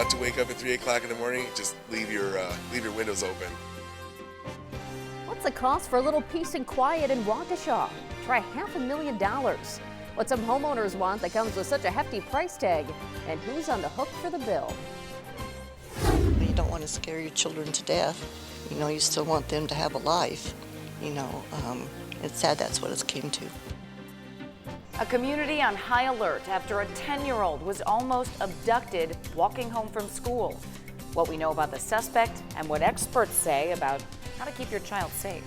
not to wake up at 3 o'clock in the morning, just leave your windows open. What's the cost for a little peace and quiet in WAUKESHA? Try $500,000. What some homeowners want that comes with such a hefty price tag, and who's on the hook for the bill. You don't want to scare your children to death. You know, you still want them to have a life. You know, it's sad that's what it came to. A community on high alert after a 10-year-old was almost abducted walking home from school. What we know about the suspect and what experts say about how to keep your child safe.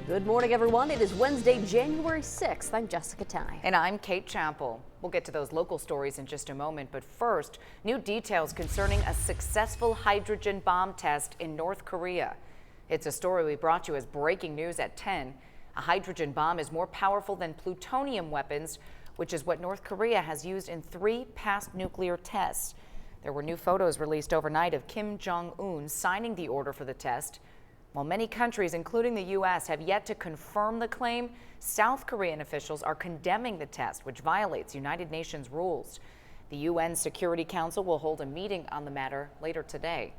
Good morning, everyone. It is Wednesday, January 6th. I'm Jessica Ty. And I'm Kate Chappell. We'll get to those local stories in just a moment, but first, new details concerning a successful hydrogen bomb test in North Korea. It's a story we brought you as breaking news at 10. A hydrogen bomb is more powerful than plutonium weapons, which is what North Korea has used in 3 past nuclear tests. There were new photos released overnight of Kim Jong-un signing the order for the test. While many countries, including the U.S., have yet to confirm the claim, South Korean officials are condemning the test, which violates United Nations rules. The UN Security Council will hold a meeting on the matter later today.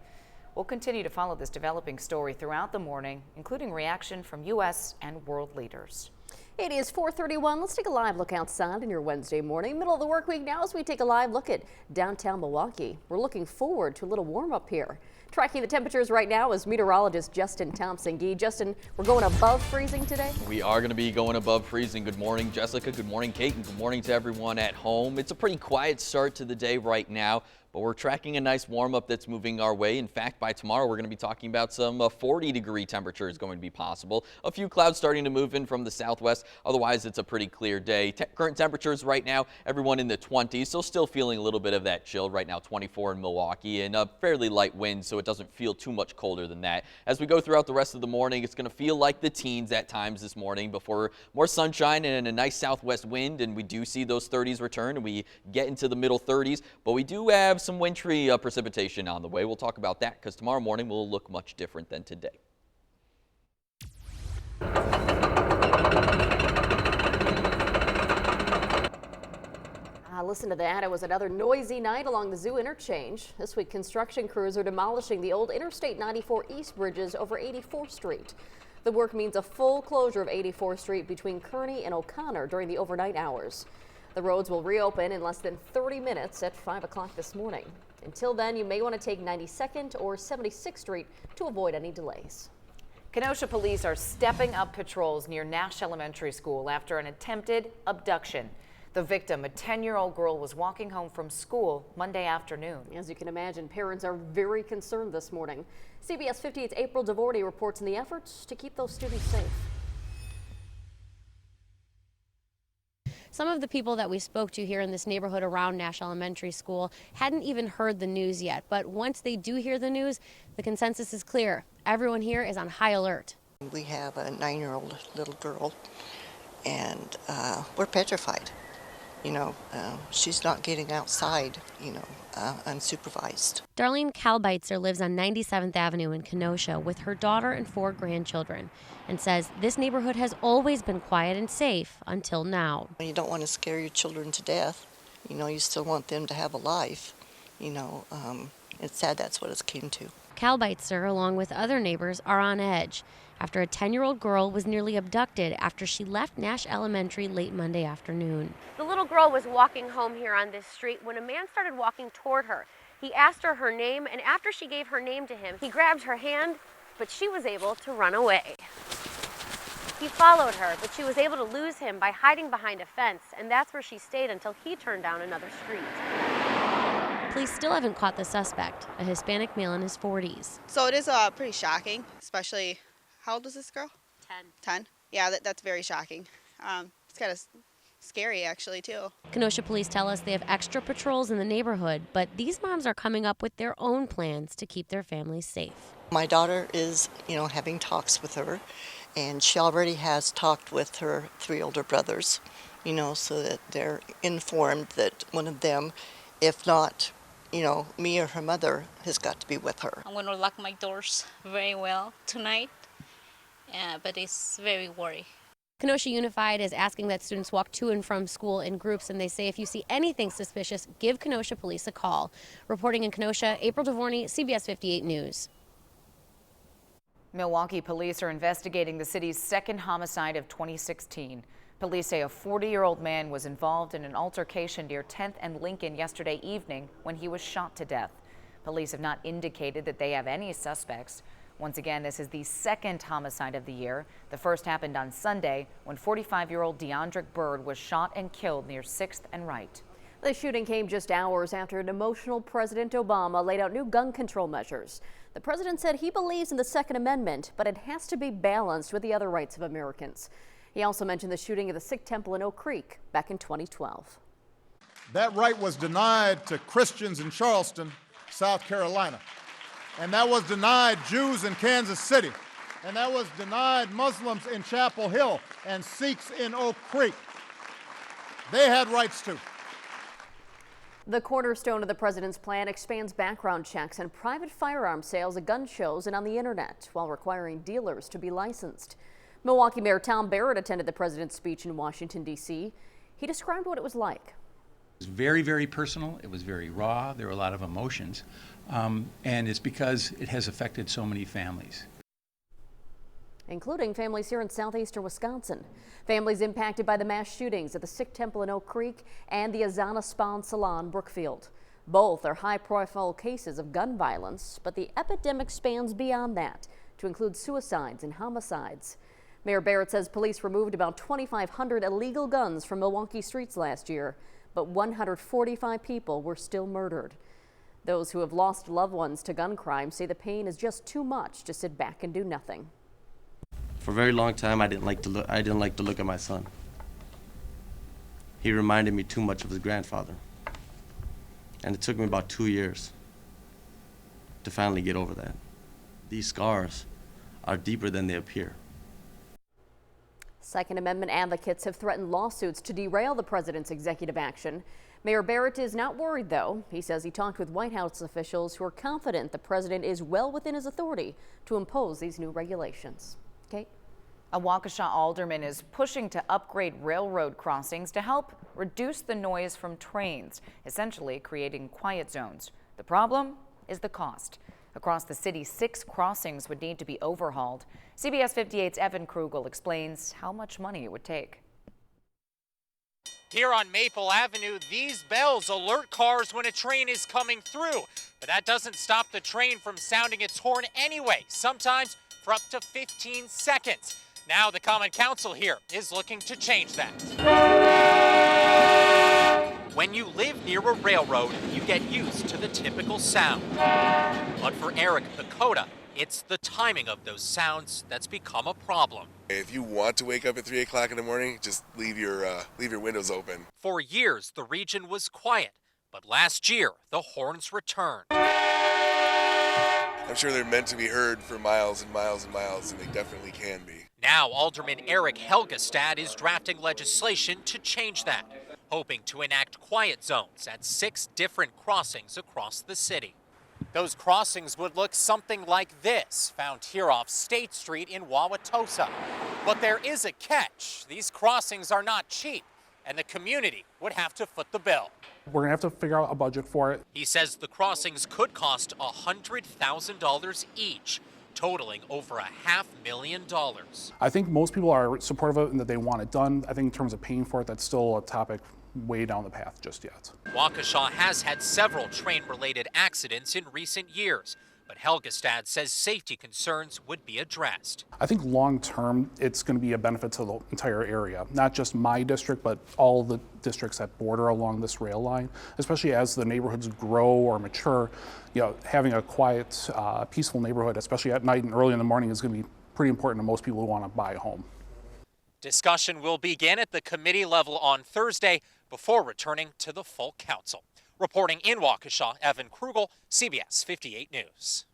We'll continue to follow this developing story throughout the morning, including reaction from U.S. and world leaders. It is 4:31. Let's take a live look outside in your Wednesday morning. Middle of the work week now as we take a live look at downtown Milwaukee. We're looking forward to a little warm up here. Tracking the temperatures right now is meteorologist Justin Thompson. Justin, we're going above freezing today? We are going to be going above freezing. Good morning, Jessica. Good morning, Kate. And good morning to everyone at home. It's a pretty quiet start to the day right now, but we're tracking a nice warm up that's moving our way. In fact, by tomorrow, we're going to be talking about some 40-degree temperatures going to be possible. A few clouds starting to move in from the southwest. Otherwise, it's a pretty clear day. Current temperatures right now, everyone in the 20s, so still feeling a little bit of that chill right now, 24 in Milwaukee, and a fairly light wind, so it doesn't feel too much colder than that. As we go throughout the rest of the morning, it's going to feel like the teens at times this morning before more sunshine and a nice southwest wind, and we do see those 30s return, and we get into the middle 30s, but we do have some wintry precipitation on the way. We'll talk about that because tomorrow morning will look much different than today. Listen to that. It was another noisy night along the Zoo interchange. This week, construction crews are demolishing the old Interstate 94 East bridges over 84th Street. The work means a full closure of 84th Street between Kearney and O'Connor during the overnight hours. The roads will reopen in less than 30 minutes at 5 o'clock this morning. Until then, you may want to take 92nd or 76th Street to avoid any delays. Kenosha police are stepping up patrols near Nash Elementary School after an attempted abduction. The victim, a 10-year-old girl, was walking home from school Monday afternoon. As you can imagine, parents are very concerned this morning. CBS 58's April DeVordy reports on the efforts to keep those students safe. Some of the people that we spoke to here in this neighborhood around Nash Elementary School hadn't even heard the news yet. But once they do hear the news, the consensus is clear. Everyone here is on high alert. We have a 9-year-old little girl, and we're petrified. You know, she's not getting outside, unsupervised. Darlene Kalbeitzer lives on 97th Avenue in Kenosha with her daughter and 4 grandchildren and says this neighborhood has always been quiet and safe until now. You don't want to scare your children to death. You know, you still want them to have a life. It's sad that's what it came to. Kalbeitzer, along with other neighbors, are on edge after a 10-year-old girl was nearly abducted after she left Nash Elementary late Monday afternoon. The little girl was walking home here on this street when a man started walking toward her. He asked her her name, and after she gave her name to him, he grabbed her hand, but she was able to run away. He followed her, but she was able to lose him by hiding behind a fence, and that's where she stayed until he turned down another street. Police still haven't caught the suspect, a Hispanic male in his 40s. So it is pretty shocking, especially, how old is this girl? 10. 10? Yeah, that's very shocking. It's kind of scary, actually, too. Kenosha police tell us they have extra patrols in the neighborhood, but these moms are coming up with their own plans to keep their families safe. My daughter is, having talks with her, and she already has talked with her 3 older brothers, so that they're informed that one of them, if not, me or her mother, has got to be with her. I'm going to lock my doors very well tonight, but it's very worry. Kenosha Unified is asking that students walk to and from school in groups, and they say if you see anything suspicious, give Kenosha police a call. Reporting in Kenosha, April DeVorney, CBS 58 News. Milwaukee police are investigating the city's second homicide of 2016. Police say a 40-year-old man was involved in an altercation near 10th and Lincoln yesterday evening when he was shot to death. Police have not indicated that they have any suspects. Once again, this is the second homicide of the year. The first happened on Sunday when 45-year-old DeAndre Bird was shot and killed near 6th and Wright. The shooting came just hours after an emotional President Obama laid out new gun control measures. The president said he believes in the Second Amendment, but it has to be balanced with the other rights of Americans. He also mentioned the shooting of the Sikh temple in Oak Creek back in 2012. That right was denied to Christians in Charleston, South Carolina. And that was denied Jews in Kansas City. And that was denied Muslims in Chapel Hill and Sikhs in Oak Creek. They had rights too. The cornerstone of the president's plan expands background checks and private firearm sales at gun shows and on the internet, while requiring dealers to be licensed. Milwaukee Mayor Tom Barrett attended the president's speech in Washington, D.C. He described what it was like. It was very, very personal. It was very raw. There were a lot of emotions. And it's because it has affected so many families. Including families here in southeastern Wisconsin. Families impacted by the mass shootings at the Sikh temple in Oak Creek and the Azana Spa Salon, Brookfield. Both are high-profile cases of gun violence, but the epidemic spans beyond that to include suicides and homicides. Mayor Barrett says police removed about 2,500 illegal guns from Milwaukee streets last year, but 145 people were still murdered. Those who have lost loved ones to gun crime say the pain is just too much to sit back and do nothing. For a very long time, I didn't like to look at my son. He reminded me too much of his grandfather. And it took me about 2 years to finally get over that. These scars are deeper than they appear. Second Amendment advocates have threatened lawsuits to derail the president's executive action. Mayor Barrett is not worried, though. He says he talked with White House officials who are confident the president is well within his authority to impose these new regulations. Kate? A Waukesha alderman is pushing to upgrade railroad crossings to help reduce the noise from trains, essentially creating quiet zones. The problem is the cost. Across the city, 6 crossings would need to be overhauled. CBS 58's Evan Krugel explains how much money it would take. Here on Maple Avenue, these bells alert cars when a train is coming through. But that doesn't stop the train from sounding its horn anyway, sometimes for up to 15 seconds. Now the Common Council here is looking to change that. When you live near a railroad, you get used to the typical sound. But for Eric Pacoda, it's the timing of those sounds that's become a problem. If you want to wake up at 3 o'clock in the morning, just leave your windows open. For years, the region was quiet, but last year, the horns returned. I'm sure they're meant to be heard for miles and miles and miles, and they definitely can be. Now, Alderman Eric Helgestad is drafting legislation to change that, hoping to enact quiet zones at 6 different crossings across the city. Those crossings would look something like this, found here off State Street in Wauwatosa. But there is a catch. These crossings are not cheap, and the community would have to foot the bill. We're going to have to figure out a budget for it. He says the crossings could cost $100,000 each, totaling over $500,000. I think most people are supportive of it and that they want it done. I think in terms of paying for it, that's still a topic way down the path just yet. Waukesha has had several train-related accidents in recent years, but Helgestad says safety concerns would be addressed. I think long-term, it's going to be a benefit to the entire area, not just my district, but all the districts that border along this rail line, especially as the neighborhoods grow or mature. You know, having a quiet, peaceful neighborhood, especially at night and early in the morning, is going to be pretty important to most people who want to buy a home. Discussion will begin at the committee level on Thursday before returning to the full council. Reporting in Waukesha, Evan Krugel, CBS 58 News.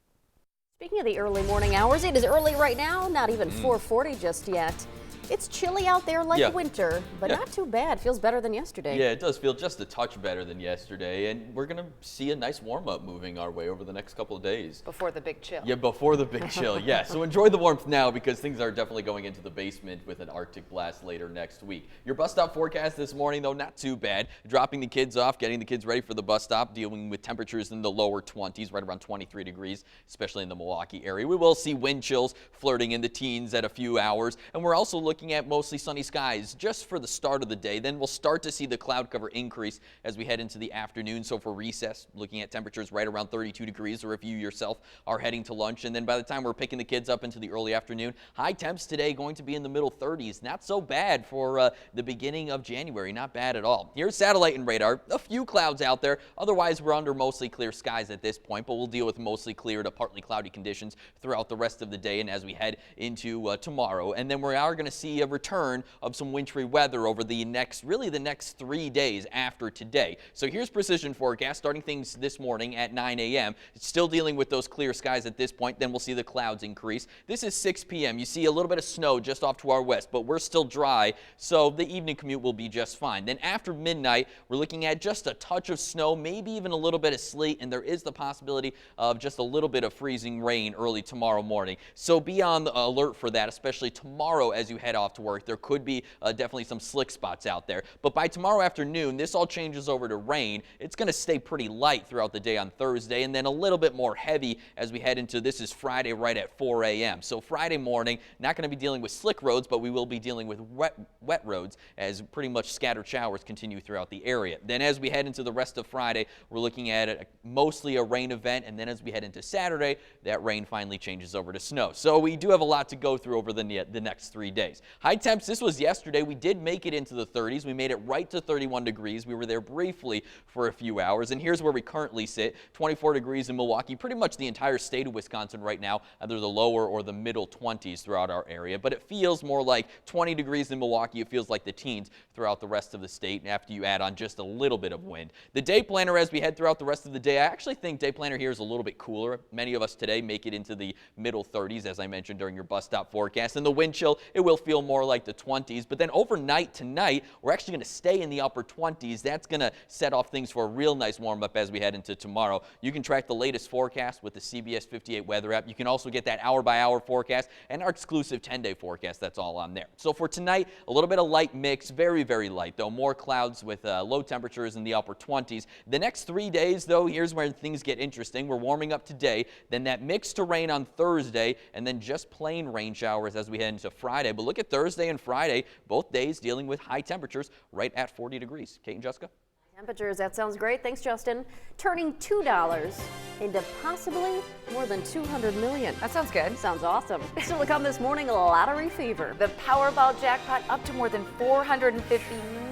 Speaking of the early morning hours, it is early right now, not even 4:40 just yet. It's chilly out there like winter, but not too bad. Feels better than yesterday. Yeah, it does feel just a touch better than yesterday, and we're going to see a nice warm-up moving our way over the next couple of days. Before the big chill. Yeah, before the big chill, yeah. So enjoy the warmth now because things are definitely going into the basement with an Arctic blast later next week. Your bus stop forecast this morning, though, not too bad. Dropping the kids off, getting the kids ready for the bus stop, dealing with temperatures in the lower 20s, right around 23 degrees, especially in the Milwaukee area. We will see wind chills flirting in the teens at a few hours, and we're also looking at mostly sunny skies just for the start of the day. Then we'll start to see the cloud cover increase as we head into the afternoon. So for recess, looking at temperatures right around 32 degrees, or if you yourself are heading to lunch. And then by the time we're picking the kids up into the early afternoon, high temps today going to be in the middle 30s. Not so bad for the beginning of January. Not bad at all. Here's satellite and radar. A few clouds out there. Otherwise, we're under mostly clear skies at this point, but we'll deal with mostly clear to partly cloudy conditions throughout the rest of the day and as we head into tomorrow. And then we are going to see a return of some wintry weather over the next 3 days after today. So here's precision forecast starting things this morning at 9 a.m. It's still dealing with those clear skies at this point. Then we'll see the clouds increase. This is 6 p.m. You see a little bit of snow just off to our west, but we're still dry, so the evening commute will be just fine. Then after midnight, we're looking at just a touch of snow, maybe even a little bit of sleet, and there is the possibility of just a little bit of freezing rain early tomorrow morning. So be on the alert for that, especially tomorrow as you head off to work. There could be definitely some slick spots out there. But by tomorrow afternoon, this all changes over to rain. It's going to stay pretty light throughout the day on Thursday, and then a little bit more heavy as we head into, this is Friday right at 4 a.m. So Friday morning, not going to be dealing with slick roads, but we will be dealing with wet roads as pretty much scattered showers continue throughout the area. Then as we head into the rest of Friday, we're looking at mostly a rain event, and then as we head into Saturday, that rain finally changes over to snow. So we do have a lot to go through over the next 3 days. High temps, this was yesterday. We did make it into the 30s. We made it right to 31 degrees. We were there briefly for a few hours, and here's where we currently sit. 24 degrees in Milwaukee, pretty much the entire state of Wisconsin right now, either the lower or the middle 20s throughout our area, but it feels more like 20 degrees in Milwaukee. It feels like the teens throughout the rest of the state after you add on just a little bit of wind. The day planner as we head throughout the rest of the day, I actually think day planner here is a little bit cooler. Many of us today make it into the middle 30s, as I mentioned during your bus stop forecast, and the wind chill, it will feel more like the 20s, but then overnight tonight, we're actually going to stay in the upper 20s. That's going to set off things for a real nice warm-up as we head into tomorrow. You can track the latest forecast with the CBS 58 weather app. You can also get that hour-by-hour forecast and our exclusive 10-day forecast. That's all on there. So for tonight, a little bit of light mix, very, very light, though. More clouds with low temperatures in the upper 20s. The next 3 days, though, here's where things get interesting. We're warming up today, then that mix to rain on Thursday, and then just plain rain showers as we head into Friday. But look at Thursday and Friday, both days dealing with high temperatures right at 40 degrees. Kate and Jessica? Temperatures, that sounds great. Thanks, Justin. Turning $2 into possibly more than $200 million. That sounds good. Sounds awesome. Still to come this morning, a lottery fever. The Powerball jackpot up to more than $450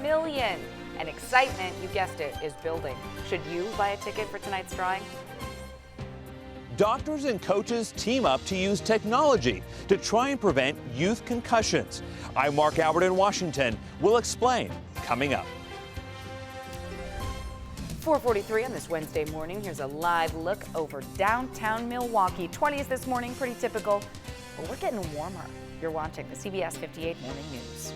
million. And excitement, you guessed it, is building. Should you buy a ticket for tonight's drawing? Doctors and coaches team up to use technology to try and prevent youth concussions. I'm Mark Albert in Washington. We'll explain coming up. 4:43 on this Wednesday morning. Here's a live look over downtown Milwaukee. 20s this morning, pretty typical, but we're getting warmer. You're watching the CBS 58 Morning News.